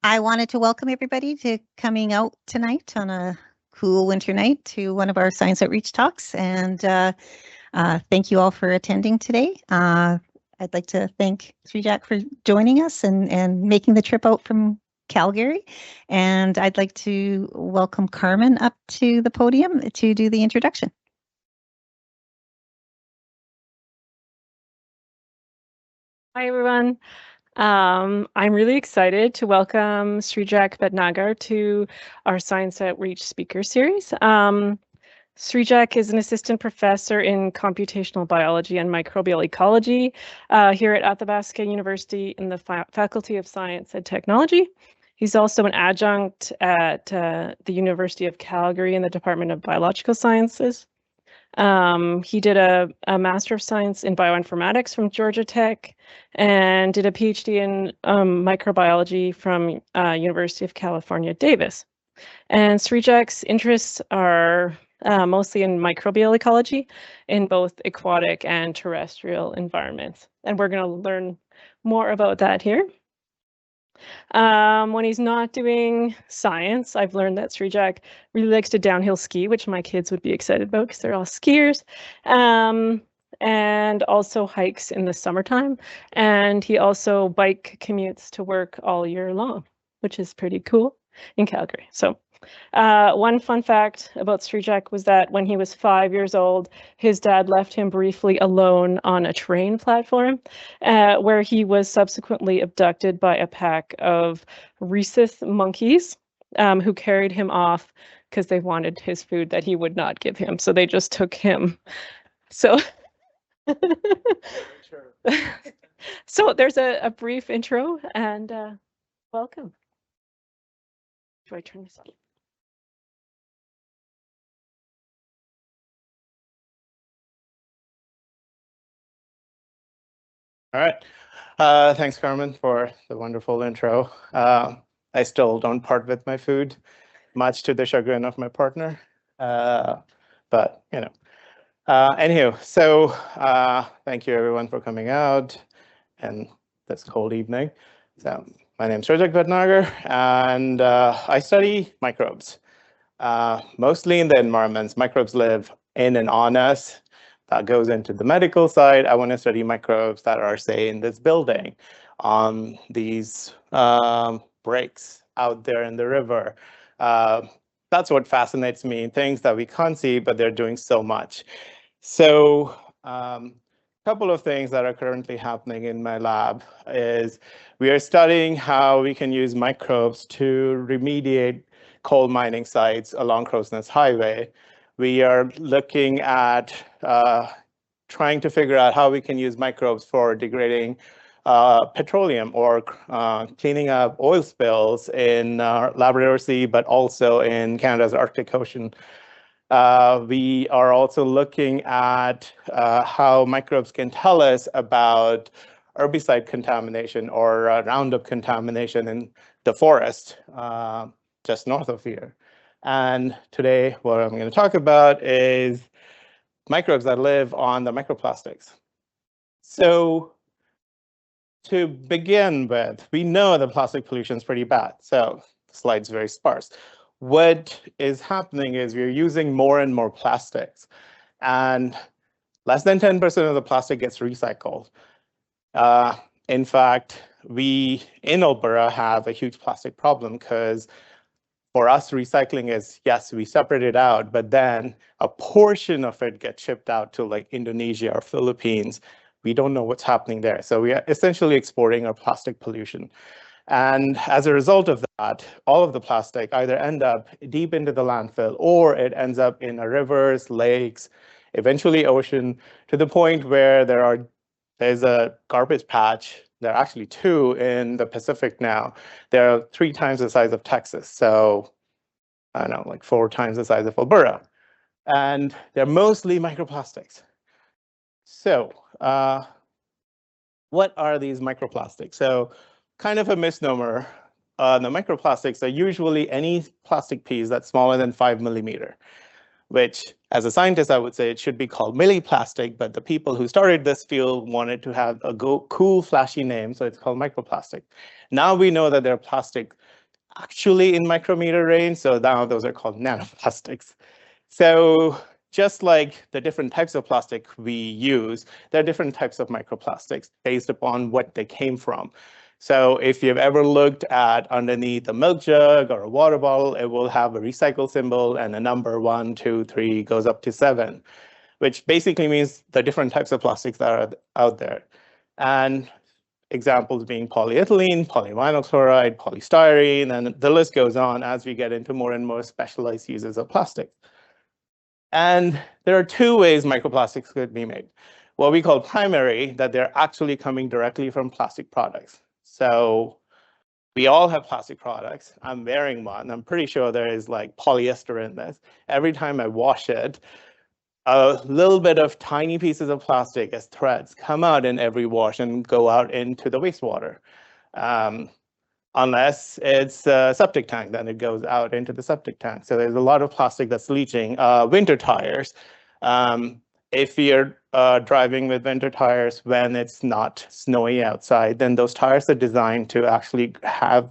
I wanted to welcome everybody to coming out tonight on a cool winter night to one of our Science Outreach talks, and thank you all for attending today. I'd like to thank Srijak for joining us and making the trip out from Calgary, and I'd like to welcome Carmen up to the podium to do the introduction. Hi, everyone. I'm really excited to welcome Srijak Bhatnagar to our Science Outreach Speaker Series. Srijak is an assistant professor in computational biology and microbial ecology here at Athabasca University in the Faculty of Science and Technology. He's also an adjunct at the University of Calgary in the Department of Biological Sciences. He did a Master of Science in Bioinformatics from Georgia Tech and did a PhD in microbiology from University of California, Davis. And Srijak's interests are mostly in microbial ecology in both aquatic and terrestrial environments. And we're going to learn more about that here. When he's not doing science, I've learned that Srijak really likes to downhill ski, which my kids would be excited about because they're all skiers, and also hikes in the summertime. And he also bike commutes to work all year long, which is pretty cool in Calgary. So one fun fact about Srijak was that when he was 5 years old, his dad left him briefly alone on a train platform where he was subsequently abducted by a pack of rhesus monkeys who carried him off because they wanted his food that he would not give him. So they just took him. So, so there's a brief intro and welcome. Do I turn this on? All right. Thanks, Carmen, for the wonderful intro. I still don't part with my food, much to the chagrin of my partner. But, you know. Anywho, so thank you, everyone, for coming out and this cold evening. So my name is Srijak Bhatnagar, and I study microbes, mostly in the environments. Microbes live in and on us. That goes into the medical side. I want to study microbes that are, say, in this building, on these breaks out there in the river. That's what fascinates me, things that we can't see, but they're doing so much. So a couple of things that are currently happening in my lab is we are studying how we can use microbes to remediate coal mining sites along Crow's Nest Highway. We are looking at trying to figure out how we can use microbes for degrading petroleum or cleaning up oil spills in Labrador Sea, but also in Canada's Arctic Ocean. We are also looking at how microbes can tell us about herbicide contamination or Roundup contamination in the forest just north of here. And today, what I'm going to talk about is microbes that live on the microplastics. So to begin with, we know that plastic pollution is pretty bad. So the slide's very sparse. What is happening is we're using more and more plastics, and less than 10% of the plastic gets recycled. In fact, we in Alberta have a huge plastic problem because for us, recycling is, yes, we separate it out, but then a portion of it gets shipped out to like Indonesia or Philippines. We don't know what's happening there. So we are essentially exporting our plastic pollution. And as a result of that, all of the plastic either end up deep into the landfill or it ends up in rivers, lakes, eventually ocean, to the point where there's a garbage patch. There are actually two in the Pacific now. They're 3 times the size of Texas. So I don't know, like 4 times the size of Alberta. And they're mostly microplastics. So what are these microplastics? So kind of a misnomer. The microplastics are usually any plastic piece that's smaller than 5 millimeter, which As a scientist, I would say it should be called milliplastic, but the people who started this field wanted to have a cool, flashy name, so it's called microplastic. Now we know that there are plastic actually in micrometer range, so now those are called nanoplastics. So just like the different types of plastic we use, there are different types of microplastics based upon what they came from. So if you've ever looked at underneath a milk jug or a water bottle, it will have a recycle symbol and a number 1, 2, 3 goes up to 7, which basically means the different types of plastics that are out there. And examples being polyethylene, polyvinyl chloride, polystyrene, and the list goes on as we get into more and more specialized uses of plastic. And there are two ways microplastics could be made. What we call primary, that they're actually coming directly from plastic products. So we all have plastic products. I'm wearing one. I'm pretty sure there is like polyester in this. Every time I wash it, a little bit of tiny pieces of plastic as threads come out in every wash and go out into the wastewater. Unless it's a septic tank, then it goes out into the septic tank. So there's a lot of plastic that's leaching. Winter tires. If you're driving with winter tires when it's not snowy outside, then those tires are designed to actually have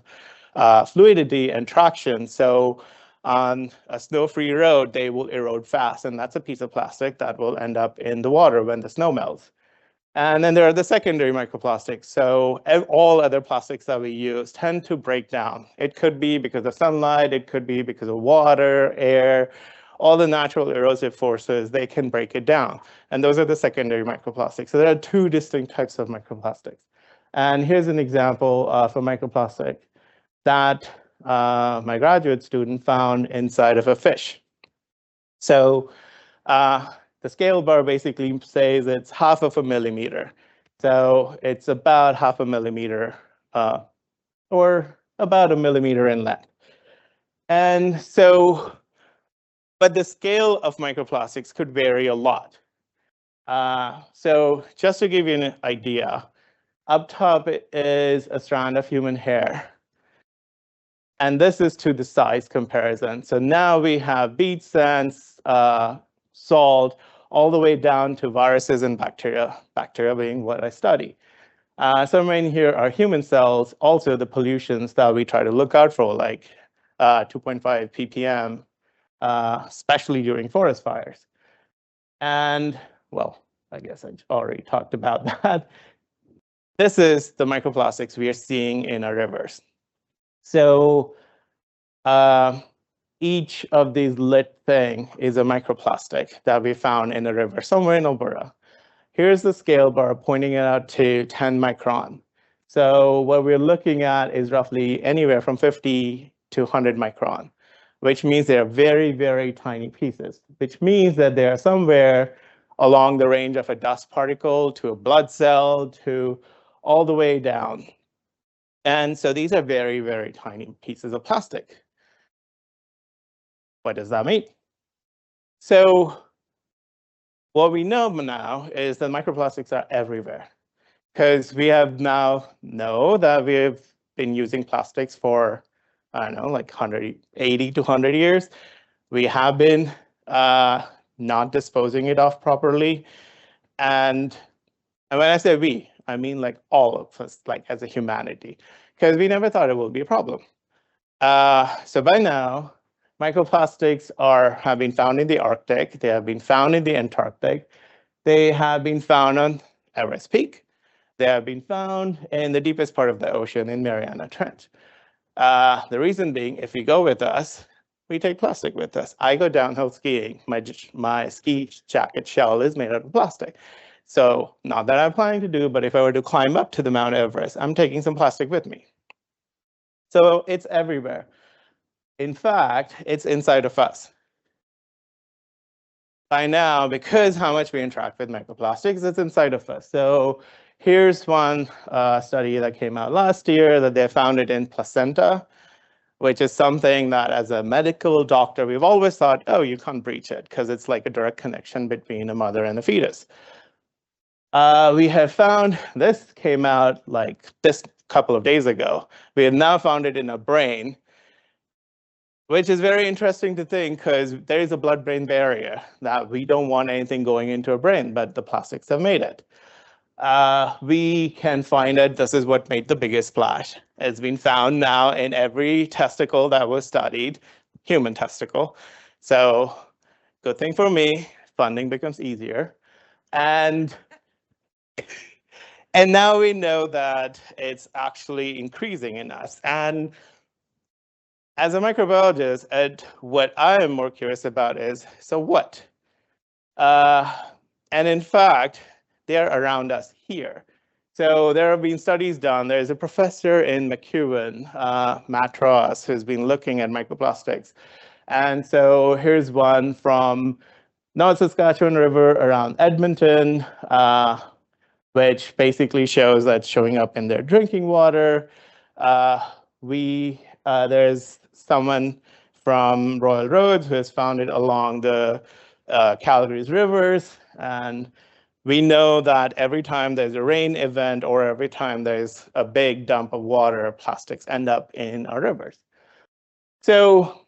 fluidity and traction. So on a snow-free road, they will erode fast, and that's a piece of plastic that will end up in the water when the snow melts. And then there are the secondary microplastics. So all other plastics that we use tend to break down. It could be because of sunlight, it could be because of water, air, all the natural erosive forces, they can break it down. And those are the secondary microplastics. So there are two distinct types of microplastics. And here's an example of a microplastic that my graduate student found inside of a fish. So the scale bar basically says it's 1/2 millimeter. So it's about 1/2 millimeter or about 1 millimeter in length. And so, but the scale of microplastics could vary a lot. So just to give you an idea, up top is a strand of human hair. And this is to the size comparison. So now we have bead sands, salt, all the way down to viruses and bacteria, bacteria being what I study. Somewhere in here are human cells, also the pollutions that we try to look out for, like 2.5 ppm, especially during forest fires. And, well, I guess I already talked about that. This is the microplastics we are seeing in our rivers. So each of these lit thing is a microplastic that we found in a river somewhere in Alberta. Here's the scale bar pointing it out to 10 micron. So what we're looking at is roughly anywhere from 50 to 100 micron, which means they're very, very tiny pieces, which means that they are somewhere along the range of a dust particle to a blood cell to all the way down. And so these are very, very tiny pieces of plastic. What does that mean? So what we know now is that microplastics are everywhere, because we have now know that we've been using plastics for, I don't know, like 180 to 100 years. We have been not disposing it off properly. And when I say we, I mean like all of us, like as a humanity, because we never thought it would be a problem. So by now, microplastics have been found in the Arctic. They have been found in the Antarctic. They have been found on Everest Peak. They have been found in the deepest part of the ocean in Mariana Trench. The reason being, if you go with us, we take plastic with us. I go downhill skiing. My ski jacket shell is made out of plastic. So not that I'm planning to do, but if I were to climb up to the Mount Everest, I'm taking some plastic with me. So it's everywhere. In fact, it's inside of us. By now, because how much we interact with microplastics, it's inside of us. So here's one study that came out last year that they found it in placenta, which is something that as a medical doctor, we've always thought, oh, you can't breach it because it's like a direct connection between a mother and a fetus. We have found, this came out like this couple of days ago. We have now found it in a brain. which is very interesting to think because there is a blood-brain barrier that we don't want anything going into our brain, but the plastics have made it. We can find it. This is what made the biggest splash. It's been found now in every testicle that was studied, human testicle. So good thing for me, funding becomes easier. And now we know that it's actually increasing in us. And as a microbiologist, what I am more curious about is, so what? And in fact, they're around us here. So there have been studies done. There's a professor in McEwen, Matt Ross, who's been looking at microplastics. And so here's one from North Saskatchewan River around Edmonton, which basically shows that showing up in their drinking water. There's someone from Royal Roads who has found it along the Calgary's rivers. And we know that every time there's a rain event or every time there's a big dump of water, plastics end up in our rivers. So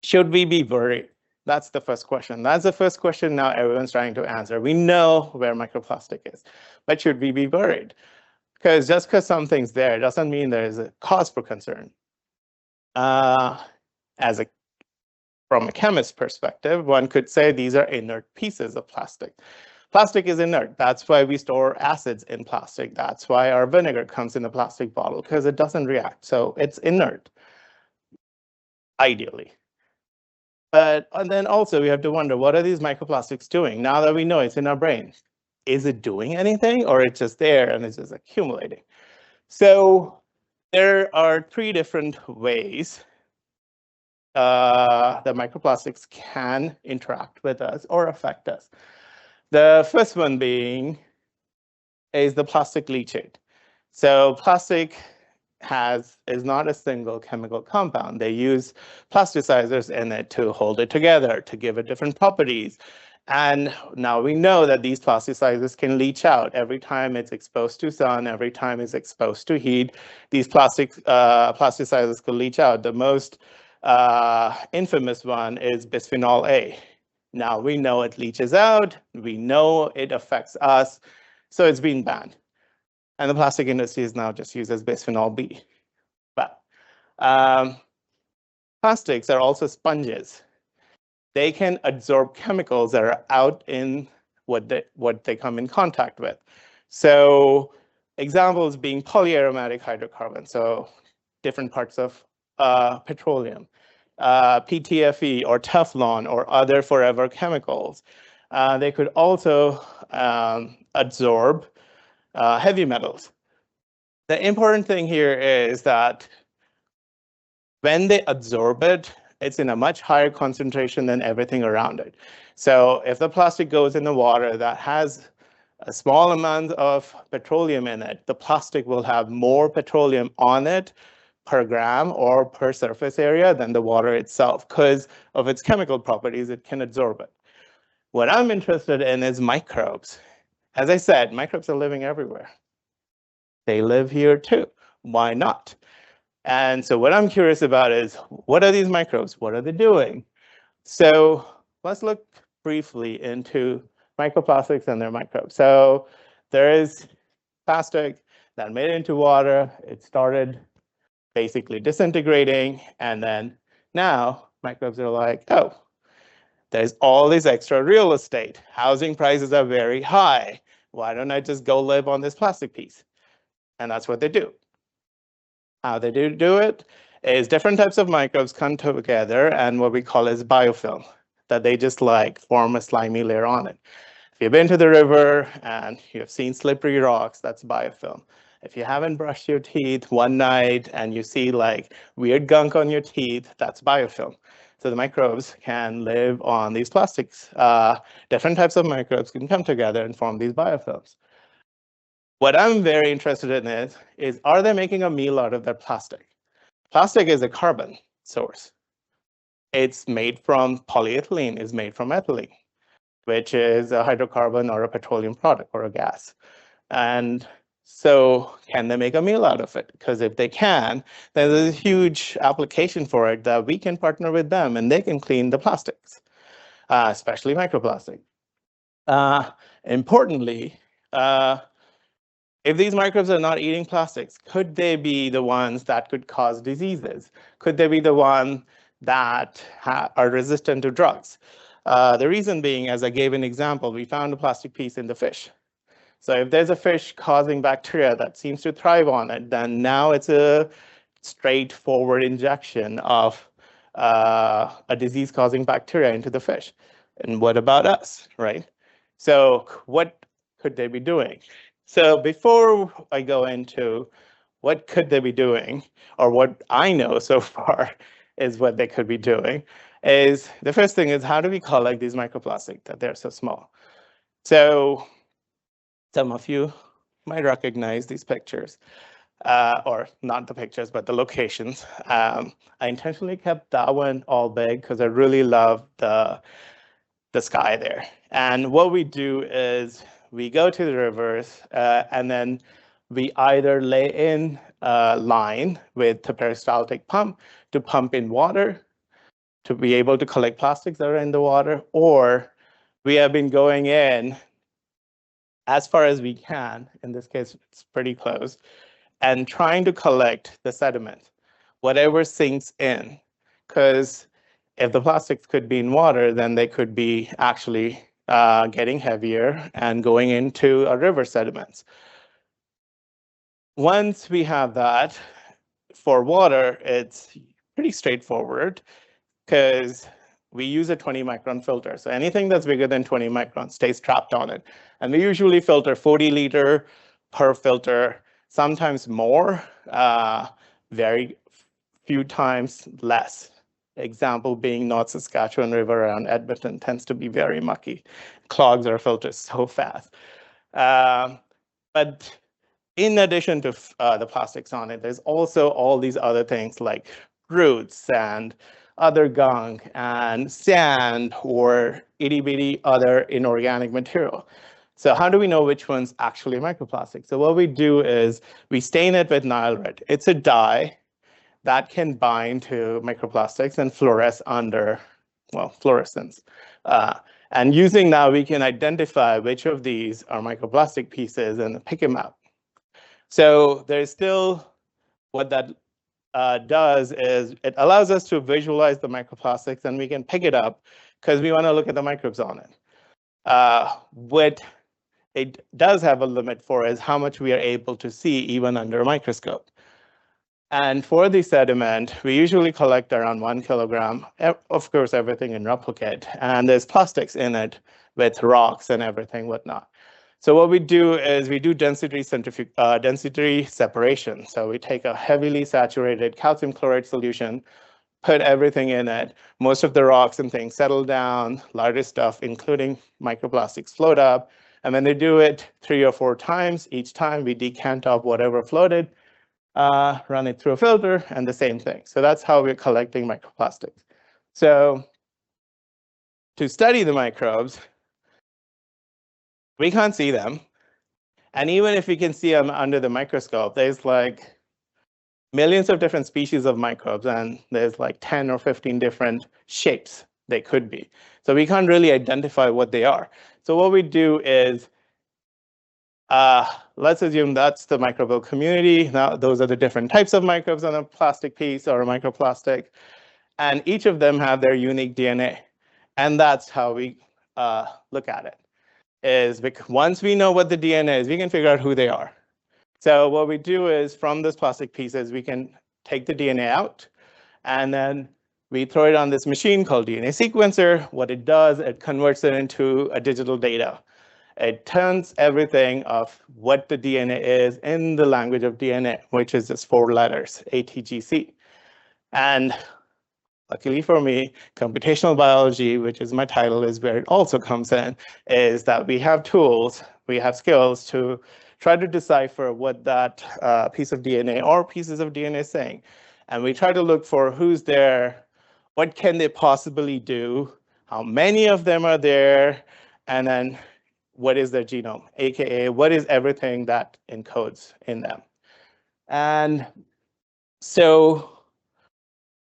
should we be worried? That's the first question. That's the first question now everyone's trying to answer. We know where microplastic is, but should we be worried? Because just because something's there doesn't mean there is a cause for concern. From a chemist's perspective, one could say these are inert pieces of plastic. Plastic is inert. That's why we store acids in plastic. That's why our vinegar comes in a plastic bottle, because it doesn't react. So it's inert, ideally. And then also we have to wonder, what are these microplastics doing now that we know it's in our brain? Is it doing anything, or it's just there and it's just accumulating? So there are three different ways that microplastics can interact with us or affect us. The first one being is the plastic leachate. So plastic is not a single chemical compound. They use plasticizers in it to hold it together, to give it different properties. And now we know that these plasticizers can leach out every time it's exposed to sun, every time it's exposed to heat. These plasticizers can leach out. The most infamous one is bisphenol A. Now we know it leaches out, we know it affects us, so it's been banned. And the plastic industry is now just used as bisphenol B. But plastics are also sponges. They can absorb chemicals that are out in what they come in contact with. So examples being polyaromatic hydrocarbons, so different parts of petroleum. PTFE or Teflon or other forever chemicals. They could also absorb heavy metals. The important thing here is that when they absorb it, it's in a much higher concentration than everything around it. So if the plastic goes in the water that has a small amount of petroleum in it, the plastic will have more petroleum on it per gram or per surface area than the water itself. Because of its chemical properties, it can absorb it. What I'm interested in is microbes. As I said, microbes are living everywhere. They live here too. Why not? And so what I'm curious about is, what are these microbes? What are they doing? So let's look briefly into microplastics and their microbes. So there is plastic that made it into water. It started basically disintegrating, and then now microbes are like, oh, there's all this extra real estate. Housing prices are very high. Why don't I just go live on this plastic piece? And that's what they do. How they do it is different types of microbes come together and what we call is biofilm, that they just like form a slimy layer on it. If you've been to the river and you've seen slippery rocks, that's biofilm. If you haven't brushed your teeth one night and you see like weird gunk on your teeth, that's biofilm. So the microbes can live on these plastics. Different types of microbes can come together and form these biofilms. What I'm very interested in is are they making a meal out of their plastic? Plastic is a carbon source. It's made from polyethylene, is made from ethylene, which is a hydrocarbon or a petroleum product or a gas. And So can they make a meal out of it? Because if they can, then there's a huge application for it that we can partner with them and they can clean the plastics, especially microplastic. Importantly, if these microbes are not eating plastics, could they be the ones that could cause diseases? Could they be the ones that are resistant to drugs? The reason being, as I gave an example, we found a plastic piece in the fish. So if there's a fish causing bacteria that seems to thrive on it, then now it's a straightforward injection of a disease-causing bacteria into the fish. And what about us, right? So what could they be doing? So before I go into what could they be doing, or what I know so far is what they could be doing, is the first thing is how do we collect these microplastics that they're so small? So some of you might recognize these pictures, or not the pictures, but the locations. I intentionally kept that one all big because I really love the sky there. And what we do is we go to the rivers and then we either lay in a line with the peristaltic pump to pump in water to be able to collect plastics that are in the water, or we have been going in as far as we can, in this case, it's pretty close, and trying to collect the sediment, whatever sinks in. Because if the plastics could be in water, then they could be actually getting heavier and going into a river sediments. Once we have that, for water, it's pretty straightforward because we use a 20 micron filter. So anything that's bigger than 20 microns stays trapped on it. And we usually filter 40 liter per filter, sometimes more, very few times less. Example being North Saskatchewan River around Edmonton tends to be very mucky. Clogs our filters so fast. But in addition to the plastics on it, there's also all these other things like roots and other gunk and sand or itty bitty other inorganic material. So how do we know which one's actually microplastic? So what we do is we stain it with Nile red. It's a dye that can bind to microplastics and fluoresce under, well, fluorescence. And using that, we can identify which of these are microplastic pieces and pick them out. So there's still what that does is it allows us to visualize the microplastics and we can pick it up because we want to look at the microbes on it. What it does have a limit for is how much we are able to see even under a microscope. And for the sediment, we usually collect around 1 kilogram, of course, everything in replicate, and there's plastics in it with rocks and everything whatnot. So what we do is we do density separation. So we take a heavily saturated calcium chloride solution, put everything in it. Most of the rocks and things settle down, larger stuff, including microplastics, float up. And when they do it 3 or 4 times, each time we decant off whatever floated, run it through a filter, and the same thing. So that's how we're collecting microplastics. So to study the microbes, we can't see them. And even if we can see them under the microscope, there's like millions of different species of microbes, and there's like 10 or 15 different shapes they could be. So we can't really identify what they are. So what we do is, let's assume that's the microbial community. Now, those are the different types of microbes on a plastic piece or a microplastic. And each of them have their unique DNA. And that's how we look at it. Is because once we know what the DNA is, we can figure out who they are. So what we do is from those plastic pieces, we can take the DNA out and then we throw it on this machine called DNA sequencer. What it does, it converts it into a digital data. It turns everything of what the DNA is in the language of DNA, which is just 4 letters, ATGC. And luckily for me, computational biology, which is my title, is where it also comes in, is that we have tools, we have skills to try to decipher what that piece of DNA or pieces of DNA is saying. And we try to look for who's there, what can they possibly do, how many of them are there, and then what is their genome, aka what is everything that encodes in them. And so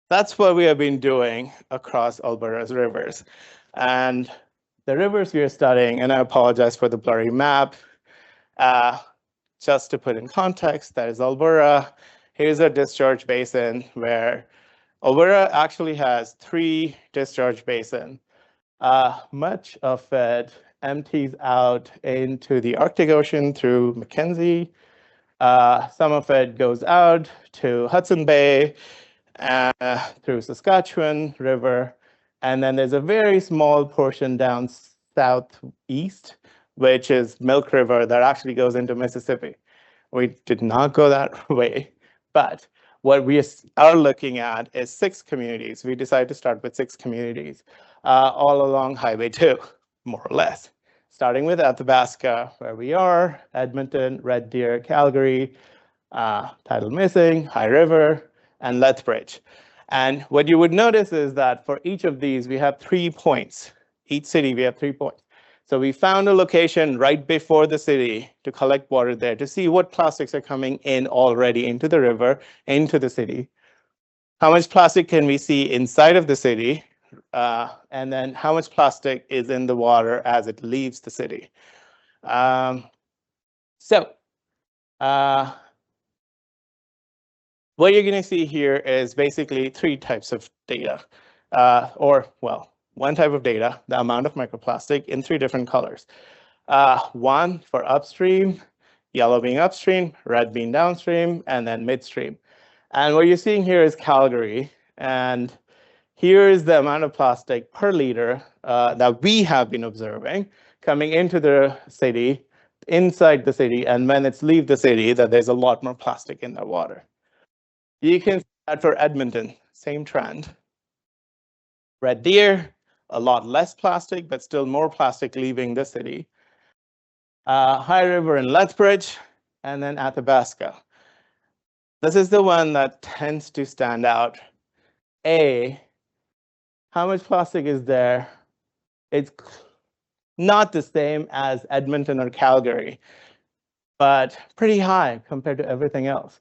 that's what we have been doing across Alberta's rivers. And the rivers we are studying, and I apologize for the blurry map, just to put in context, that is Alberta. Here's a discharge basin where Alberta actually has 3 discharge basins. Much of it empties out into the Arctic Ocean through Mackenzie. Some of it goes out to Hudson Bay, through Saskatchewan River. And then there's a very small portion down southeast, which is Milk River, that actually goes into Mississippi. We did not go that way, but what we are looking at is 6 communities. We decided to start with 6 communities all along Highway 2, more or less. Starting with Athabasca, where we are, Edmonton, Red Deer, Calgary, Tidal Missing, High River, and Lethbridge. And what you would notice is that for each of these, we have 3 points. Each city, we have 3 points. So we found a location right before the city to collect water there to see what plastics are coming in already into the river, into the city. How much plastic can we see inside of the city? And then how much plastic is in the water as it leaves the city? What you're going to see here is basically 3 types of data, one type of data, the amount of microplastic in 3 different colors. 1 for upstream, yellow being upstream, red being downstream, and then midstream. And what you're seeing here is Calgary, and here is the amount of plastic per liter that we have been observing coming into the city, inside the city, and when it's leave the city, that there's a lot more plastic in the water. You can see that for Edmonton, same trend. Red Deer, a lot less plastic, but still more plastic leaving the city. High River and Lethbridge, and then Athabasca. This is the one that tends to stand out. How much plastic is there? It's not the same as Edmonton or Calgary, but pretty high compared to everything else.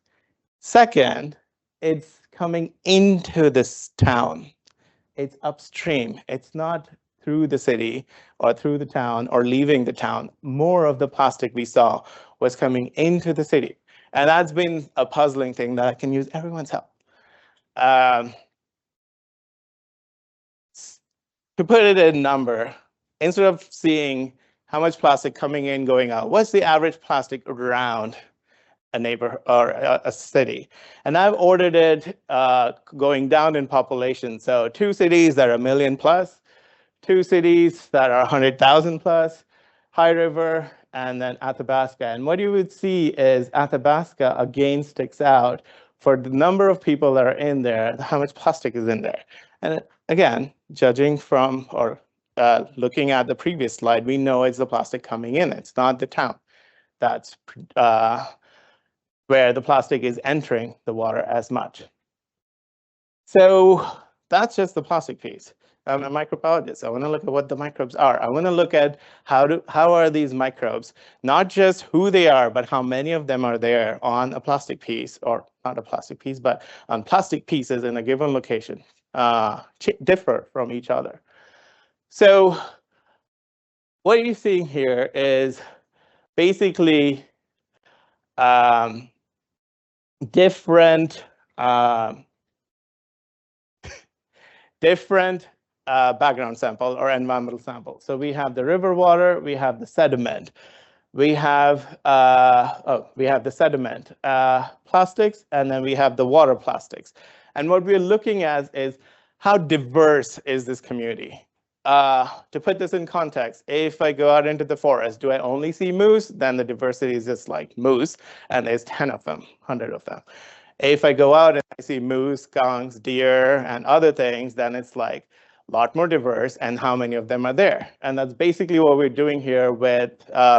Second, it's coming into this town. It's upstream. It's not through the city or through the town or leaving the town. More of the plastic we saw was coming into the city. And that's been a puzzling thing that I can use everyone's help. To put it in number, instead of seeing how much plastic coming in, going out, what's the average plastic around a neighborhood or a city? And I've ordered it going down in population. So 2 cities that are 1 million plus, 2 cities that are 100,000 plus, High River, and then Athabasca. And what you would see is Athabasca again sticks out for the number of people that are in there, how much plastic is in there. And again, judging from or looking at the previous slide, we know it's the plastic coming in. It's not the town. That's where the plastic is entering the water as much. So that's just the plastic piece. I'm a microbiologist. I want to look at what the microbes are. I want to look at how are these microbes, not just who they are, but how many of them are there on a plastic piece, or not a plastic piece, but on plastic pieces in a given location, differ from each other. So what you're seeing here is basically different background sample or environmental sample. So we have the river water, we have the sediment, we have the sediment plastics, and then we have the water plastics. And what we're looking at is how diverse is this community? To put this in context, if I go out into the forest, do I only see moose? Then the diversity is just like moose, and there's 10 of them, 100 of them. If I go out and I see moose, skunks, deer, and other things, then it's like a lot more diverse, and how many of them are there? And that's basically what we're doing here with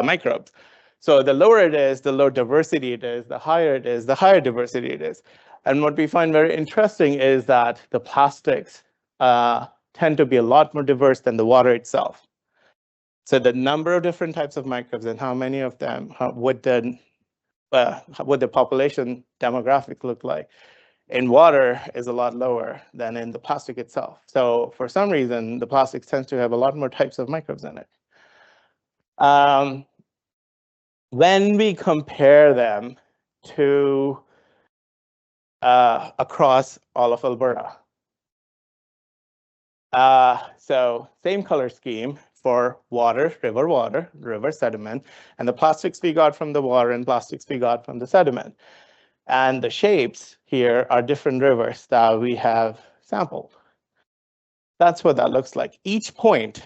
microbes. So the lower it is, the lower diversity it is, the higher it is, the higher diversity it is. And what we find very interesting is that the plastics tend to be a lot more diverse than the water itself. So the number of different types of microbes and how many of them, would the population demographic look like in water is a lot lower than in the plastic itself. So for some reason, the plastics tends to have a lot more types of microbes in it. When we compare them to across all of Alberta, so same color scheme for water, river sediment, and the plastics we got from the water and plastics we got from the sediment. And the shapes here are different rivers that we have sampled. That's what that looks like. Each point,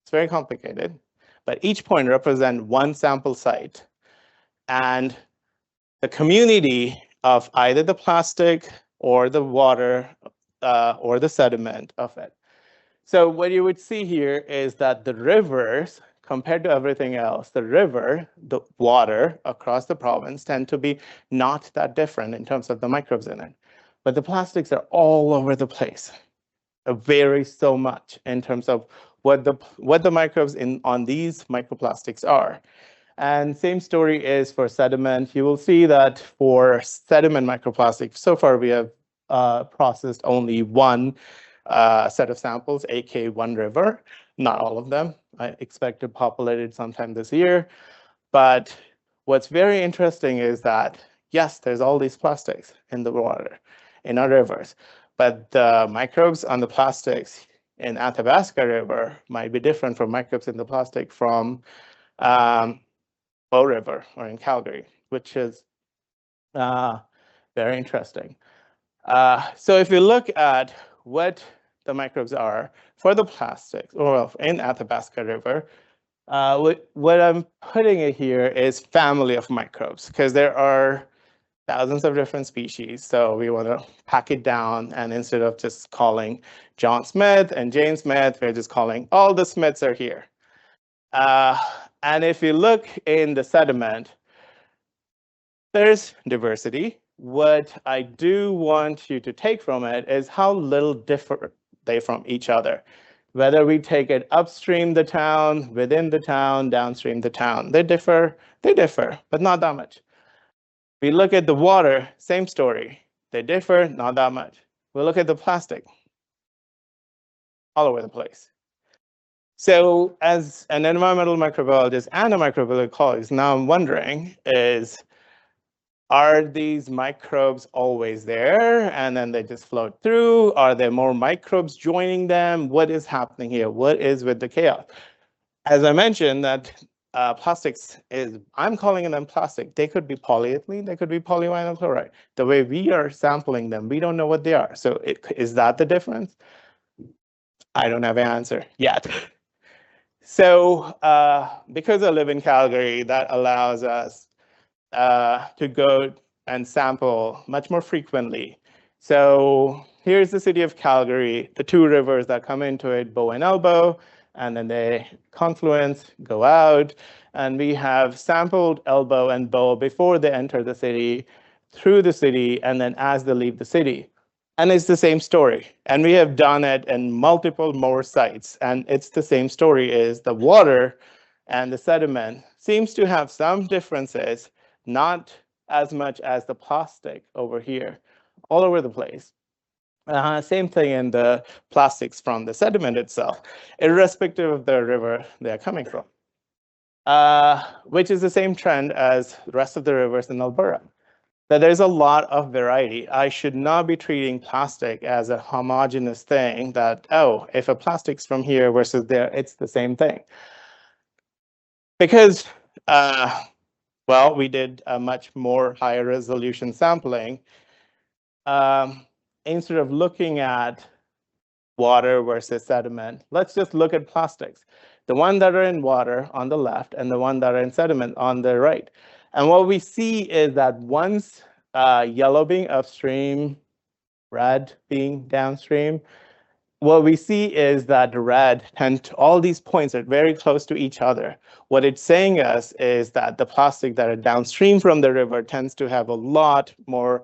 it's very complicated, but each point represents one sample site. And the community of either the plastic or the water or the sediment of it. So what you would see here is that the rivers, compared to everything else, the water across the province tend to be not that different in terms of the microbes in it. But the plastics are all over the place. It varies so much in terms of what the microbes on these microplastics are. And same story is for sediment. You will see that for sediment microplastics, so far we have processed only one set of samples, aka one river, not all of them. I expect to populate it sometime this year. But what's very interesting is that, yes, there's all these plastics in the water, in our rivers, but the microbes on the plastics in Athabasca River might be different from microbes in the plastic from Bow River or in Calgary, which is very interesting. So if you look at what the microbes are for the plastics, or in Athabasca River, what I'm putting it here is family of microbes, because there are thousands of different species. So we want to pack it down, and instead of just calling John Smith and Jane Smith, we're just calling all the Smiths are here. And if you look in the sediment, there's diversity. What I do want you to take from it is how little differ they from each other. Whether we take it upstream the town, within the town, downstream the town, they differ, but not that much. We look at the water, same story. They differ, not that much. We look at the plastic, all over the place. So as an environmental microbiologist and a microbial ecologist, now I'm wondering is, are these microbes always there and then they just float through? Are there more microbes joining them? What is happening here? What is with the chaos? As I mentioned, that plastics is, I'm calling them plastic. They could be polyethylene, they could be polyvinyl chloride. The way we are sampling them, we don't know what they are. So is that the difference? I don't have an answer yet. So because I live in Calgary, that allows us to go and sample much more frequently. So here's the city of Calgary, the two rivers that come into it, Bow and Elbow, and then they confluence, go out, and we have sampled Elbow and Bow before they enter the city, through the city, and then as they leave the city. And it's the same story. And we have done it in multiple more sites. And it's the same story is the water and the sediment seems to have some differences, not as much as the plastic over here, all over the place. Same thing in the plastics from the sediment itself, irrespective of the river they're coming from, which is the same trend as the rest of the rivers in Alberta. That there's a lot of variety. I should not be treating plastic as a homogeneous thing that, oh, if a plastic's from here versus there, it's the same thing. Because, well, we did a much more higher resolution sampling. Instead of looking at water versus sediment, let's just look at plastics. The one that are in water on the left and the one that are in sediment on the right. And what we see is that once yellow being upstream, red being downstream, what we see is that red all these points are very close to each other. What it's saying us is that the plastic that are downstream from the river tends to have a lot more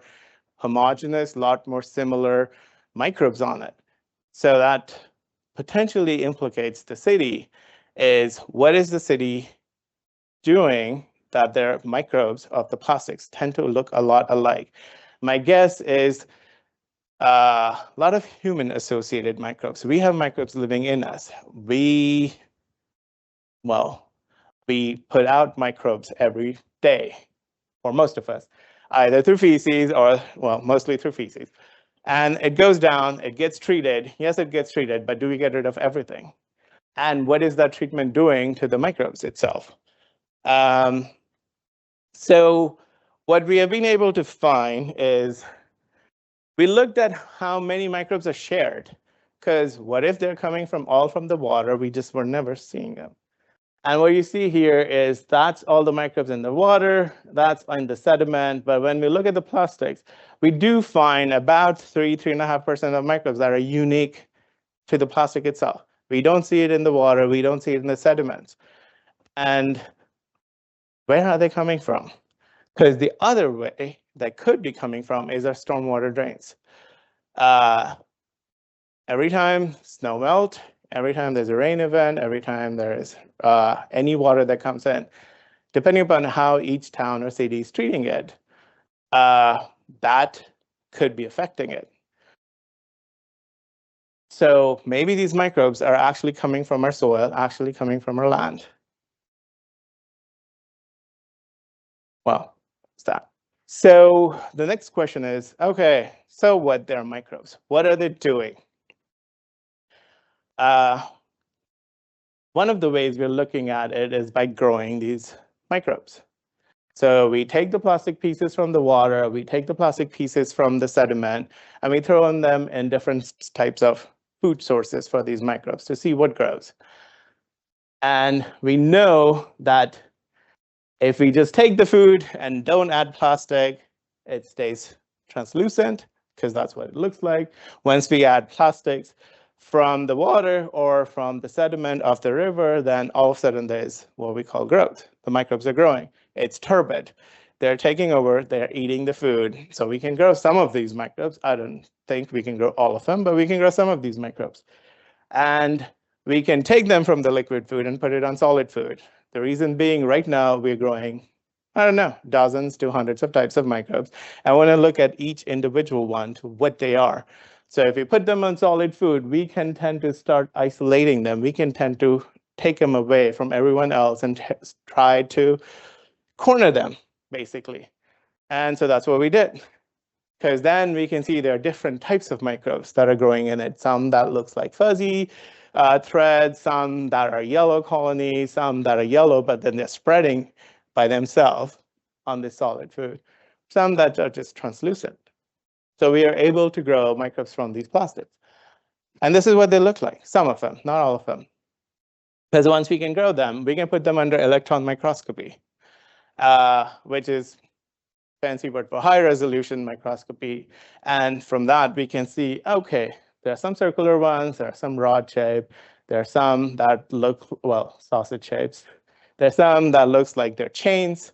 homogeneous, lot more similar microbes on it. So that potentially implicates the city is what is the city doing that their microbes of the plastics tend to look a lot alike? My guess is a lot of human-associated microbes. We have microbes living in us. We put out microbes every day, or most of us, either through feces or, well, mostly through feces. And it goes down, it gets treated. Yes, it gets treated, but do we get rid of everything? And what is that treatment doing to the microbes itself? So what we have been able to find is we looked at how many microbes are shared, because what if they're coming from all from the water? We just were never seeing them. And what you see here is that's all the microbes in the water, that's in the sediment. But when we look at the plastics, we do find about 3.5% of microbes that are unique to the plastic itself. We don't see it in the water, we don't see it in the sediments. And where are they coming from? Because the other way that could be coming from is our stormwater drains. Every time snow melt, every time there's a rain event, every time there is any water that comes in, depending upon how each town or city is treating it, that could be affecting it. So maybe these microbes are actually coming from our soil, actually coming from our land. Well, it's that. So the next question is, okay, so what are microbes? What are they doing? One of the ways we're looking at it is by growing these microbes. So we take the plastic pieces from the water, we take the plastic pieces from the sediment, and we throw them in different types of food sources for these microbes to see what grows. And we know that if we just take the food and don't add plastic, it stays translucent, because that's what it looks like. Once we add plastics from the water or from the sediment of the river, then all of a sudden there's what we call growth. The microbes are growing. It's turbid. They're taking over, they're eating the food. So we can grow some of these microbes. I don't think we can grow all of them, but we can grow some of these microbes. And we can take them from the liquid food and put it on solid food. The reason being, right now we're growing, I don't know, dozens to hundreds of types of microbes. I want to look at each individual one to what they are. So if we put them on solid food, we can tend to start isolating them. We can tend to take them away from everyone else and try to corner them, basically. And so that's what we did. Because then we can see there are different types of microbes that are growing in it. Some that looks like fuzzy threads, some that are yellow colonies, some that are yellow, but then they're spreading by themselves on this solid food. Some that are just translucent. So we are able to grow microbes from these plastics. And this is what they look like, some of them, not all of them. Because once we can grow them, we can put them under electron microscopy, which is fancy word for high resolution microscopy. And from that, we can see, okay, there are some circular ones, there are some rod shape, there are some that look, well, sausage shapes. There's some that looks like they're chains.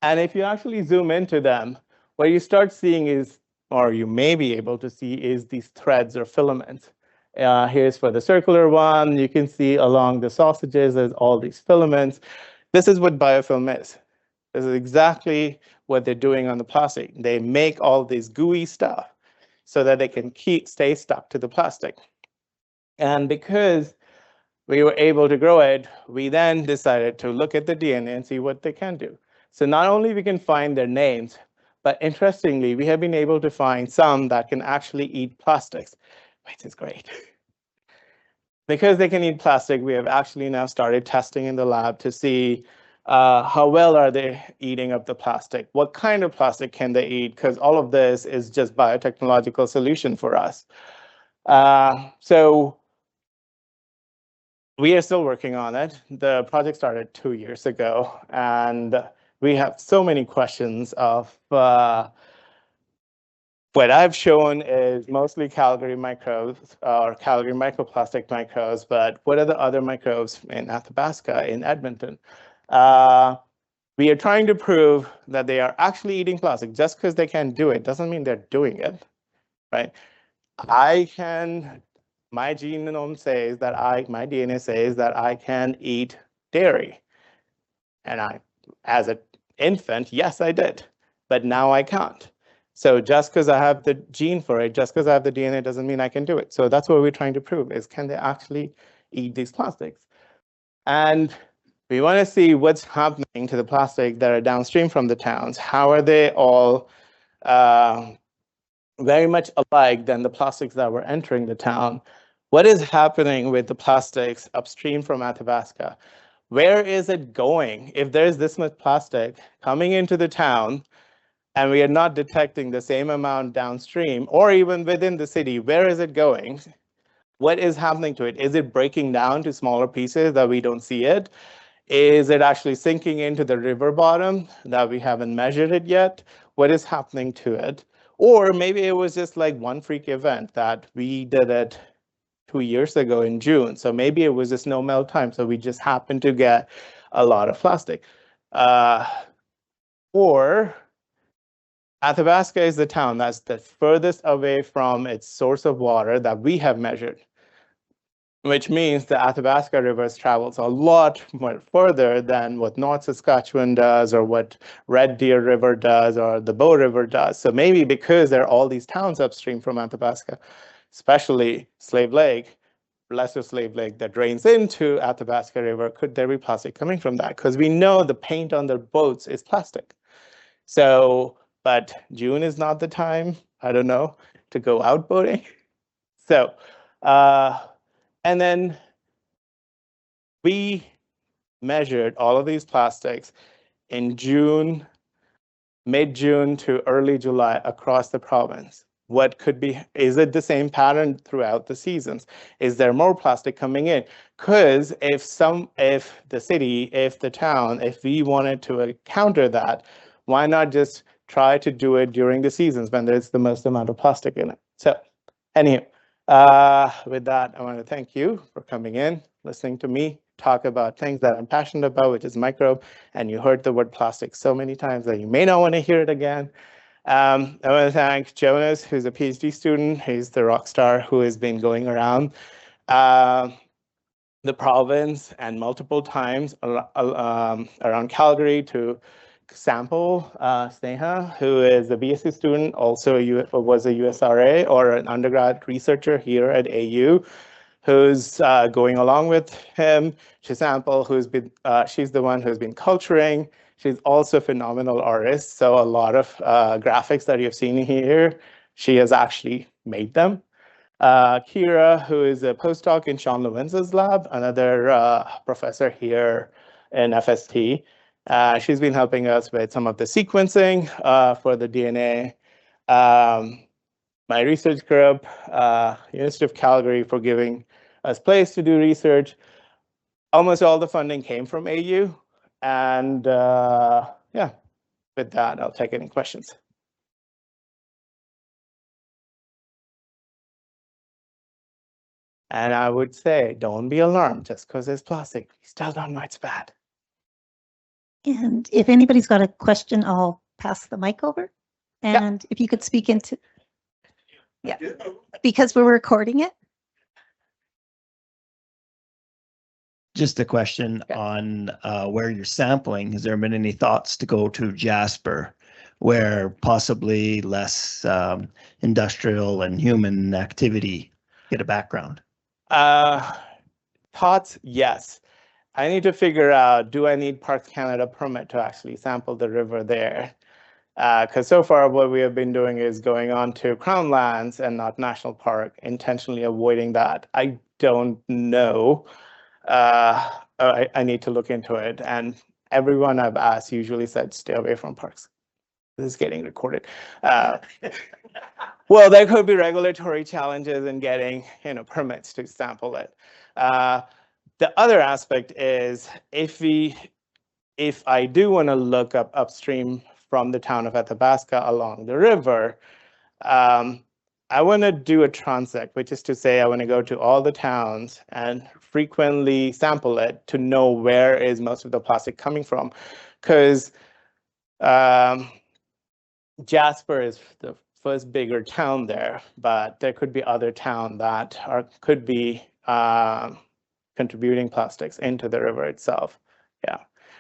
And if you actually zoom into them, what you start seeing is, or you may be able to see, is these threads or filaments. Here's for the circular one. You can see along the sausages, there's all these filaments. This is what biofilm is. This is exactly what they're doing on the plastic. They make all this gooey stuff so that they can stay stuck to the plastic. And because we were able to grow it, we then decided to look at the DNA and see what they can do. So not only we can find their names, but interestingly, we have been able to find some that can actually eat plastics, which is great. Because they can eat plastic, we have actually now started testing in the lab to see how well are they eating up the plastic? What kind of plastic can they eat? Because all of this is just biotechnological solution for us. So we are still working on it. The project started 2 years ago, and we have so many questions of what I've shown is mostly Calgary microbes or Calgary microplastic microbes, but what are the other microbes in Athabasca, in Edmonton? We are trying to prove that they are actually eating plastic. Just because they can do it doesn't mean they're doing it, right? I can my genome says that my DNA says that I can eat dairy. And as an infant, yes, I did, but now I can't. So just because I have the gene for it, just because I have the DNA doesn't mean I can do it. So that's what we're trying to prove is, can they actually eat these plastics? And we want to see what's happening to the plastic that are downstream from the towns. How are they all very much alike than the plastics that were entering the town? What is happening with the plastics upstream from Athabasca? Where is it going? If there's this much plastic coming into the town and we are not detecting the same amount downstream or even within the city, where is it going? What is happening to it? Is it breaking down to smaller pieces that we don't see it? Is it actually sinking into the river bottom that we haven't measured it yet? What is happening to it? Or maybe it was just like one freak event that we did it 2 years ago in June. So maybe it was a snow melt time. So we just happened to get a lot of plastic. Or Athabasca is the town that's the furthest away from its source of water that we have measured, which means the Athabasca River travels a lot more further than what North Saskatchewan does or what Red Deer River does or the Bow River does. So maybe because there are all these towns upstream from Athabasca, especially Slave Lake, Lesser Slave Lake that drains into Athabasca River, could there be plastic coming from that? Because we know the paint on their boats is plastic. So, but June is not the time, I don't know, to go out boating. So, and then we measured all of these plastics in June, mid-June to early July across the province. What could be, is it the same pattern throughout the seasons? Is there more plastic coming in? Because if the city, if the town, if we wanted to counter that, why not just try to do it during the seasons when there's the most amount of plastic in it? So anyway, with that, I want to thank you for coming in, listening to me talk about things that I'm passionate about, which is microbe. And you heard the word plastic so many times that you may not want to hear it again. I want to thank Jonas, who's a PhD student. He's the rock star who has been going around the province and multiple times around Calgary to sample Sneha, who is a BSc student, also was a USRA or an undergrad researcher here at AU, who's going along with him to sample, she's the one who's been culturing. She's also a phenomenal artist. So a lot of graphics that you've seen here, she has actually made them. Kira, who is a postdoc in Sean Lorenzo's lab, another professor here in FST. She's been helping us with some of the sequencing for the DNA. My research group, University of Calgary, for giving us place to do research. Almost all the funding came from AU. And yeah, with that, I'll take any questions. And I would say, don't be alarmed just because it's plastic. We still don't know it's bad. And if anybody's got a question, I'll pass the mic over. And if you could speak into, because we're recording it. Just a question on where you're sampling. Has there been any thoughts to go to Jasper, where possibly less industrial and human activity get a background? Thoughts, yes. I need to figure out, do I need Parks Canada permit to actually sample the river there? Because so far what we have been doing is going on to Crown lands and not National Park, intentionally avoiding that. I don't know. I need to look into it. And everyone I've asked usually said, stay away from parks. This is getting recorded. Well, there could be regulatory challenges in getting, permits to sample it. The other aspect is if I do want to look up upstream from the town of Athabasca along the river, I want to do a transect, which is to say I want to go to all the towns and frequently sample it to know where is most of the plastic coming from. Because Jasper is the first bigger town there, but there could be other towns that could be contributing plastics into the river itself. Yeah.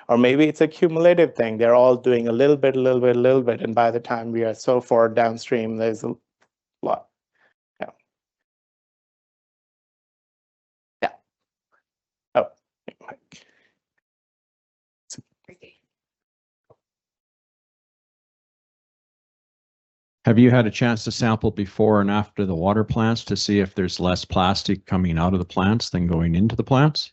Or maybe it's a cumulative thing. They're all doing a little bit, a little bit, a little bit. And by the time we are so far downstream, there's a lot. Yeah. Yeah. Oh. Have you had a chance to sample before and after the water plants to see if there's less plastic coming out of the plants than going into the plants?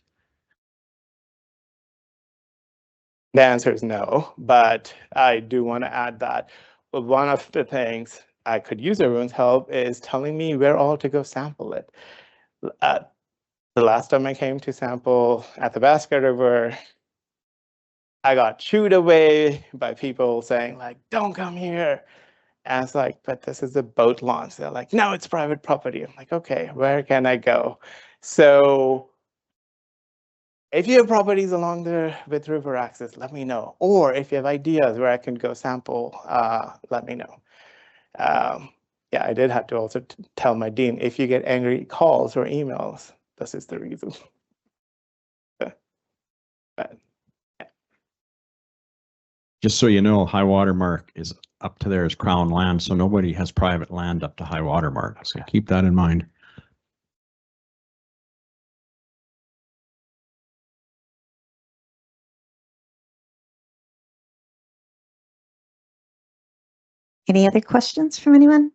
The answer is no, but I do want to add that one of the things I could use everyone's help is telling me where all to go sample it. The last time I came to sample Athabasca River, I got shooed away by people saying like, don't come here. And it's like, but this is a boat launch. They're like, no, it's private property. I'm like, okay, where can I go? So if you have properties along there with river access, let me know. Or if you have ideas where I can go sample, let me know. Yeah, I did have to also tell my dean, if you get angry calls or emails, this is the reason. But, Just so you know, high water mark is up to there is crown land, so nobody has private land up to high water mark. So keep that in mind. Any other questions from anyone?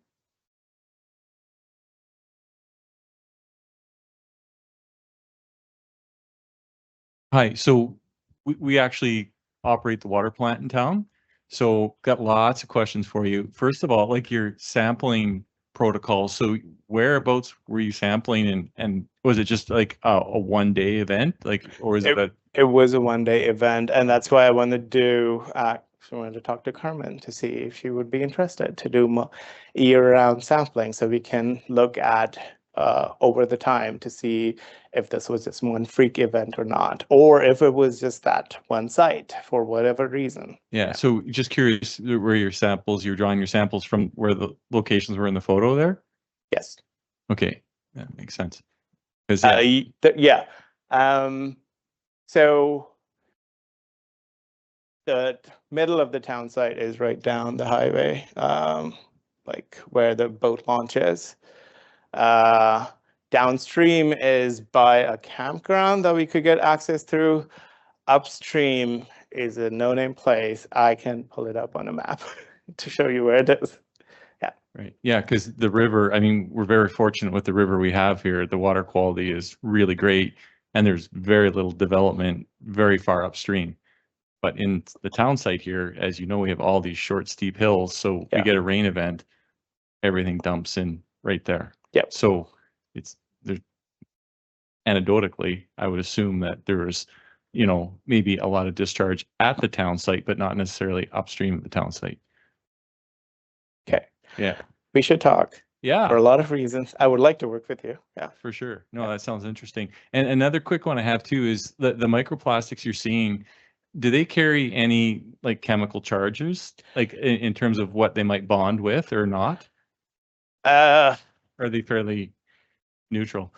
Hi, so we actually operate the water plant in town. So got lots of questions for you. First of all, like your sampling protocols. So whereabouts were you sampling and was it just like a 1-day event? Like, or is it it was a 1-day event, and that's why I wanted to talk to Carmen to see if she would be interested to do year-round sampling, so we can look at over the time to see if this was just one freak event or not, or if it was just that one site for whatever reason. Yeah, so just curious where you're drawing your samples from where the locations were in the photo there? Yes. Okay, that makes sense. 'Cause, Yeah. So the middle of the town site is right down the highway, like where the boat launch is. Downstream is by a campground that we could get access through. Upstream is a no-name place. I can pull it up on a map to show you where it is. Yeah. Right. Yeah, because the river, I mean, we're very fortunate with the river we have here. The water quality is really great, and there's very little development very far upstream. But in the town site here, as you know, we have all these short, steep hills. So we get a rain event, everything dumps in right there. Yep. So it's there. Anecdotally, I would assume that there is, maybe a lot of discharge at the town site, but not necessarily upstream of the town site. Okay. Yeah. We should talk. Yeah. For a lot of reasons. I would like to work with you. Yeah. For sure. No, that sounds interesting. And another quick one I have too is the microplastics you're seeing, do they carry any like chemical charges, like in terms of what they might bond with or not? Are they fairly neutral?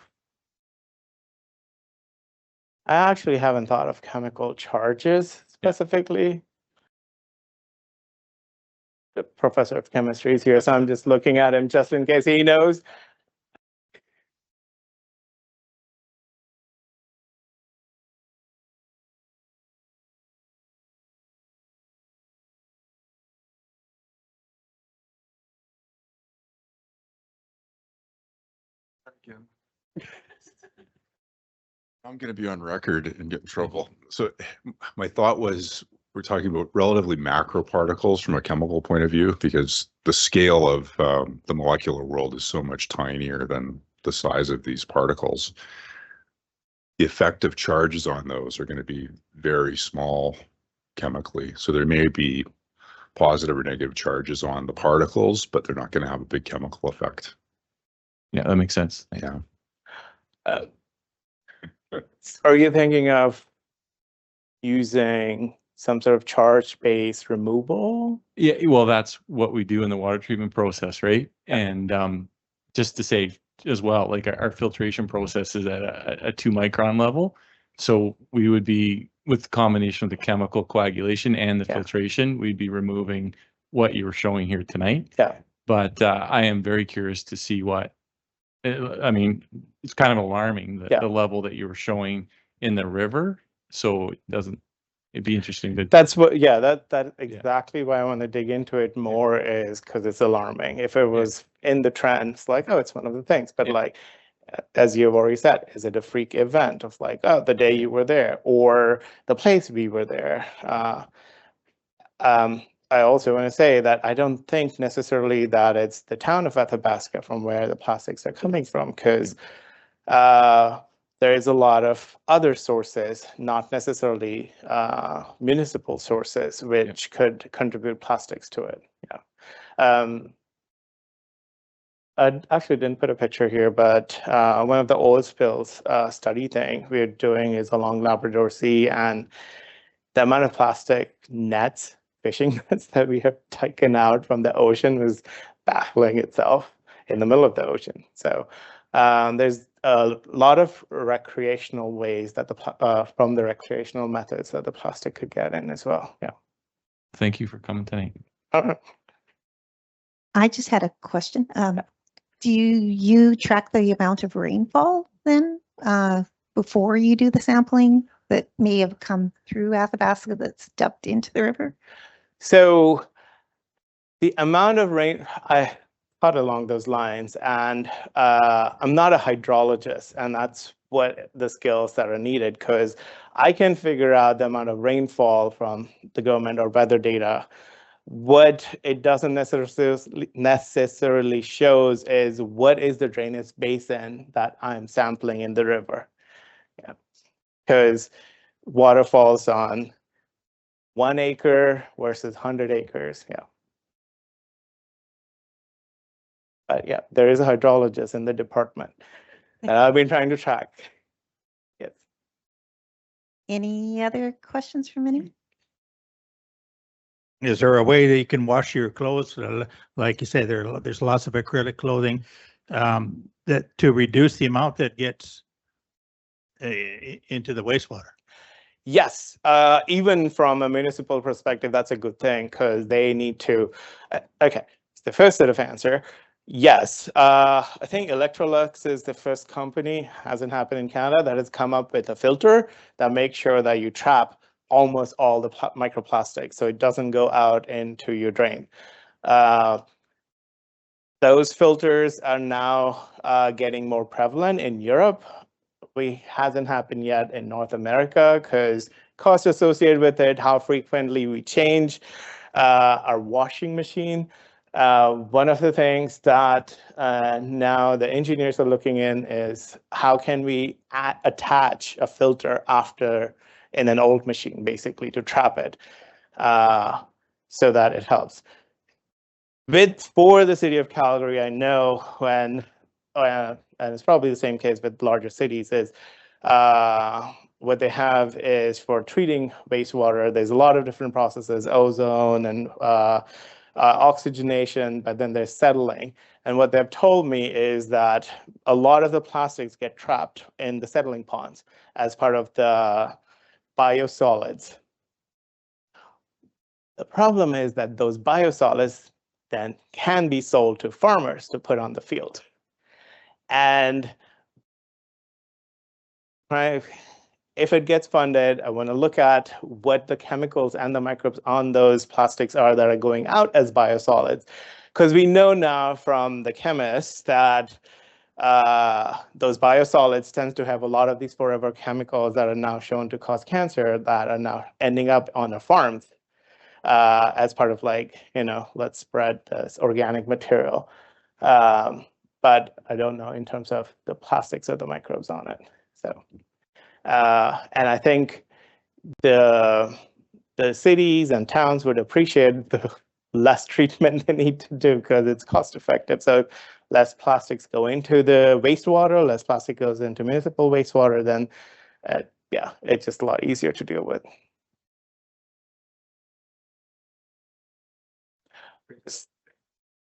I actually haven't thought of chemical charges specifically. The professor of chemistry is here, so I'm just looking at him just in case he knows. I'm going to be on record and get in trouble. So my thought was we're talking about relatively macro particles from a chemical point of view, because the scale of the molecular world is so much tinier than the size of these particles. The effective charges on those are going to be very small chemically. So there may be positive or negative charges on the particles, but they're not going to have a big chemical effect. Yeah, that makes sense. Yeah. Are you thinking of using some sort of charge-based removal? Yeah, well, that's what we do in the water treatment process, right? And just to say as well, like our filtration process is at a 2 micron level. So we would be, with the combination of the chemical coagulation and the filtration, we'd be removing what you were showing here tonight. Yeah. But I am very curious to see what, I mean, it's kind of alarming that the level that you were showing in the river. So it doesn't, it'd be interesting to. That's what, that exactly why I want to dig into it more, is because it's alarming. If it was in the trends, like, oh, it's one of the things, but like, as you've already said, is it a freak event of like, oh, the day you were there or the place we were there? I also want to say that I don't think necessarily that it's the town of Athabasca from where the plastics are coming from, because there is a lot of other sources, not necessarily municipal sources, which could contribute plastics to it. I actually didn't put a picture here, but one of the oil spills study thing we're doing is along Labrador Sea, and the amount of plastic nets, fishing nets that we have taken out from the ocean was baffling itself in the middle of the ocean. So there's a lot of recreational ways that from the recreational methods that the plastic could get in as well. Yeah. Thank you for coming tonight. I just had a question. Do you track the amount of rainfall then before you do the sampling that may have come through Athabasca that's dumped into the river? So the amount of rain, I thought along those lines, and I'm not a hydrologist, and that's what the skills that are needed, because I can figure out the amount of rainfall from the government or weather data. What it doesn't necessarily shows is what is the drainage basin that I'm sampling in the river. Yeah, because water falls on 1 acre versus 100 acres. Yeah. But yeah, there is a hydrologist in the department that I've been trying to track. Yes. Any other questions from anyone? Is there a way that you can wash your clothes? Like you say, there's lots of acrylic clothing that to reduce the amount that gets into the wastewater. Yes, even from a municipal perspective, that's a good thing, because they need to. Okay, it's the first set of answer. Yes, I think Electrolux is the first company, hasn't happened in Canada, that has come up with a filter that makes sure that you trap almost all the microplastics, so it doesn't go out into your drain. Those filters are now getting more prevalent in Europe. Hasn't happened yet in North America because costs associated with it, how frequently we change our washing machine. One of the things that now the engineers are looking in is how can we attach a filter after in an old machine, basically, to trap it so that it helps. For the city of Calgary, I know when, and it's probably the same case with larger cities, is what they have is for treating wastewater, there's a lot of different processes, ozone and oxygenation, but then there's settling. And what they've told me is that a lot of the plastics get trapped in the settling ponds as part of the biosolids. The problem is that those biosolids then can be sold to farmers to put on the field. And if it gets funded, I want to look at what the chemicals and the microbes on those plastics are that are going out as biosolids. Because we know now from the chemists that those biosolids tend to have a lot of these forever chemicals that are now shown to cause cancer that are now ending up on the farms as part of, like, let's spread this organic material. But I don't know in terms of the plastics or the microbes on it. So, and I think the cities and towns would appreciate the less treatment they need to do because it's cost effective. So less plastics go into the wastewater, less plastic goes into municipal wastewater, then yeah, it's just a lot easier to deal with.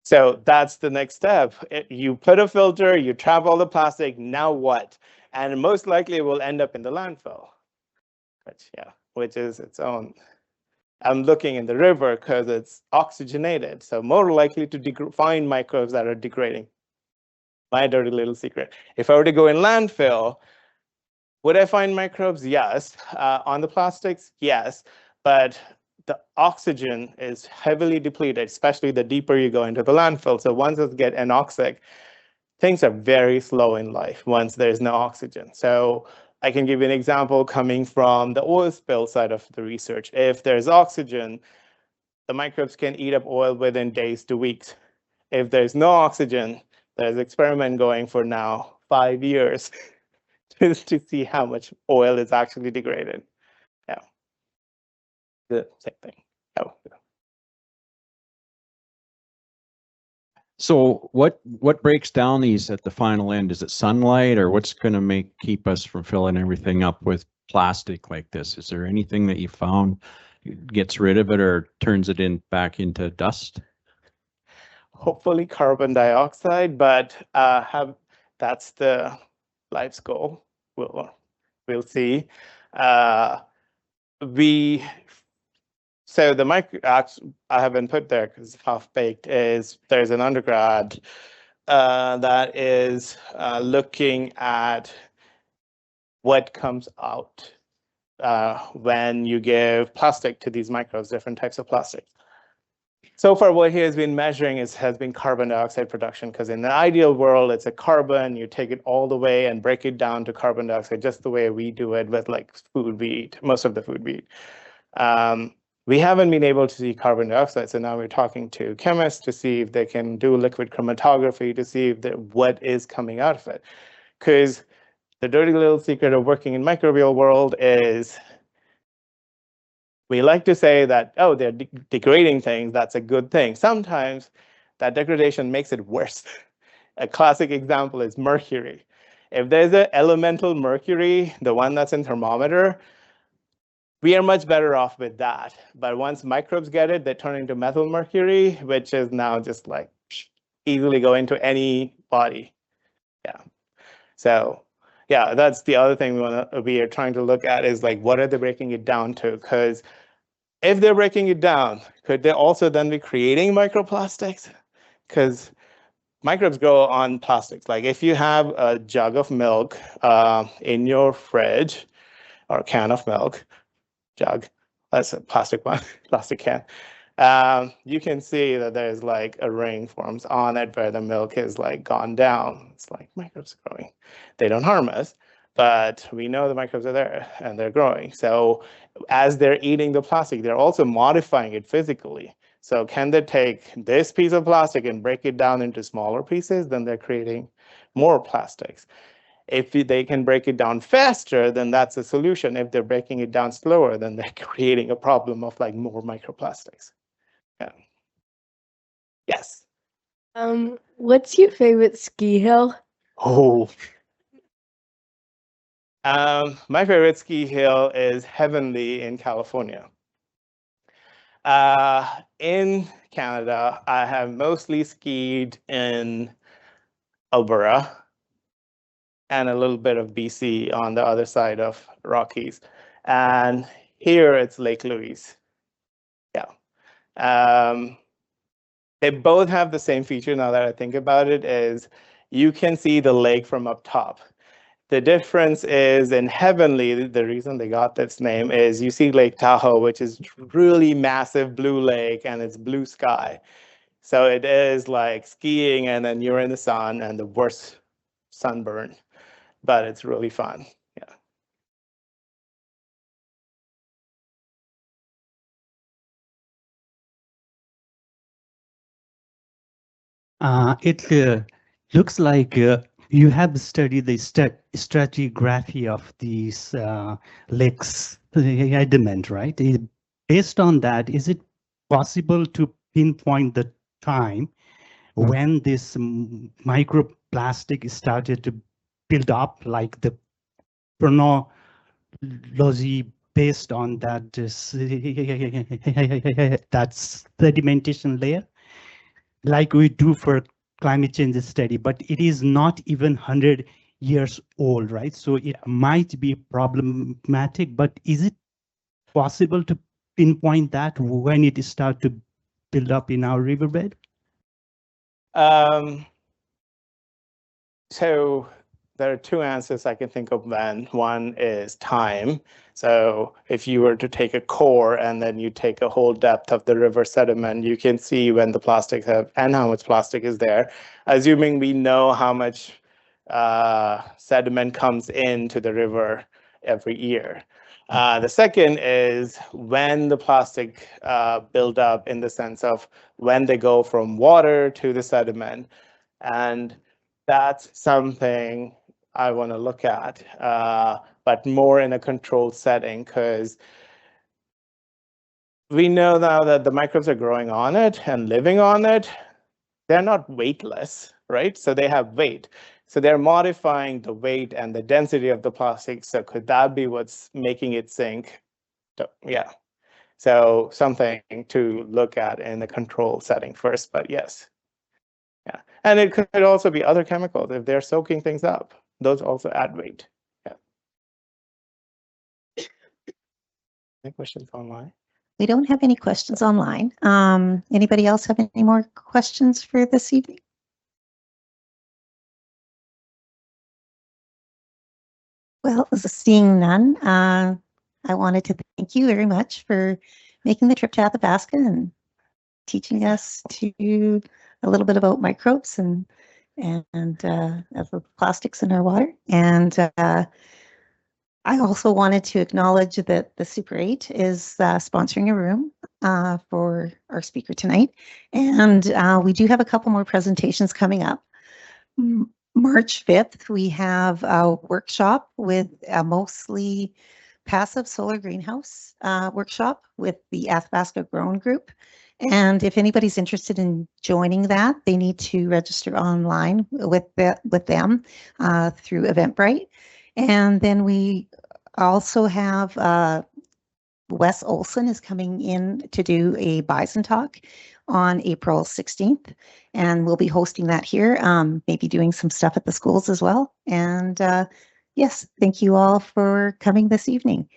So that's the next step. You put a filter, you trap all the plastic, now what? And most likely it will end up in the landfill, which is its own. I'm looking in the river because it's oxygenated, so more likely to find microbes that are degrading. My dirty little secret. If I were to go in landfill, would I find microbes? Yes. On the plastics, yes. But the oxygen is heavily depleted, especially the deeper you go into the landfill. So once it gets anoxic, things are very slow in life once there's no oxygen. So I can give you an example coming from the oil spill side of the research. If there's oxygen, the microbes can eat up oil within days to weeks. If there's no oxygen, there's an experiment going for now 5 years to see how much oil is actually degraded. Yeah, the same thing. Oh. So what breaks down these at the final end? Is it sunlight, or what's going to keep us from filling everything up with plastic like this? Is there anything that you found gets rid of it or turns it back into dust? Hopefully carbon dioxide, but that's the life's goal. We'll see. So the I haven't put there because half baked is there's an undergrad that is looking at what comes out when you give plastic to these microbes, different types of plastic. So far, what he has been measuring has been carbon dioxide production, because in the ideal world, it's a carbon, you take it all the way and break it down to carbon dioxide, just the way we do it with like food we eat, most of the food we eat. We haven't been able to see carbon dioxide, so now we're talking to chemists to see if they can do liquid chromatography to see what is coming out of it. Because the dirty little secret of working in microbial world is we like to say that, oh, they're degrading things, that's a good thing. Sometimes that degradation makes it worse. A classic example is mercury. If there's an elemental mercury, the one that's in thermometer, we are much better off with that. But once microbes get it, they turn into methyl mercury, which is now just like easily go into any body. Yeah. So yeah, that's the other thing we are trying to look at is like, what are they breaking it down to? Because if they're breaking it down, could they also then be creating microplastics? Because microbes grow on plastics. Like if you have a jug of milk in your fridge or a can of milk, jug, that's a plastic one, plastic can. You can see that there's like a ring forms on it where the milk is like gone down. It's like microbes growing. They don't harm us, but we know the microbes are there and they're growing. So as they're eating the plastic, they're also modifying it physically. So can they take this piece of plastic and break it down into smaller pieces? Then they're creating more plastics. If they can break it down faster, then that's a solution. If they're breaking it down slower, then they're creating a problem of like more microplastics. Yeah. Yes. What's your favorite ski hill? Oh. My favorite ski hill is Heavenly in California. In Canada, I have mostly skied in Alberta and a little bit of BC on the other side of Rockies. And here it's Lake Louise. Yeah. They both have the same feature now that I think about it, is you can see the lake from up top. The difference is in Heavenly, the reason they got this name is you see Lake Tahoe, which is really massive blue lake and it's blue sky. So it is like skiing and then you're in the sun and the worst sunburn, but it's really fun. Yeah. It looks like you have studied the stratigraphy of these lakes sediment, right? Based on that, is it possible to pinpoint the time when this microplastic started to build up, like the chronology based on that that sedimentation layer? like we do for climate change study, but it is not even 100 years old, right? So it might be problematic, but is it possible to pinpoint that when it start to build up in our riverbed? So there are two answers I can think of then. One is time. So if you were to take a core and then you take a whole depth of the river sediment, you can see when the plastics have and how much plastic is there, assuming we know how much sediment comes into the river every year. The second is when the plastic build up in the sense of when they go from water to the sediment. And that's something I want to look at, but more in a controlled setting, because we know now that the microbes are growing on it and living on it. They're not weightless, right? So they have weight. So they're modifying the weight and the density of the plastic. So could that be what's making it sink? Yeah. So something to look at in the control setting first, but yes. Yeah, and it could also be other chemicals if they're soaking things up. Those also add weight. Yeah. Any questions online? We don't have any questions online. Anybody else have any more questions for this evening? Well, seeing none, I wanted to thank you very much for making the trip to Athabasca and teaching us a little bit about microbes and the plastics in our water. And I also wanted to acknowledge that the Super 8 is sponsoring a room for our speaker tonight. And we do have a couple more presentations coming up. March 5th, we have a workshop with a mostly passive solar greenhouse workshop with the Athabasca Grown Group. And if anybody's interested in joining that, they need to register online with them through Eventbrite. And then we also have Wes Olson is coming in to do a bison talk on April 16th, and we'll be hosting that here, maybe doing some stuff at the schools as well. And yes, thank you all for coming this evening.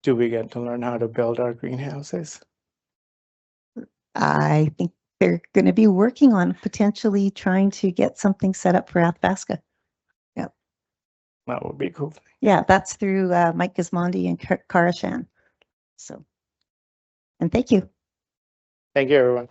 Do we get to learn how to build our greenhouses? I think they're going to be working on potentially trying to get something set up for Athabasca. Yep. That would be cool. Yeah, that's through Mike Gismondi and Karashan. So, and thank you. Thank you, everyone.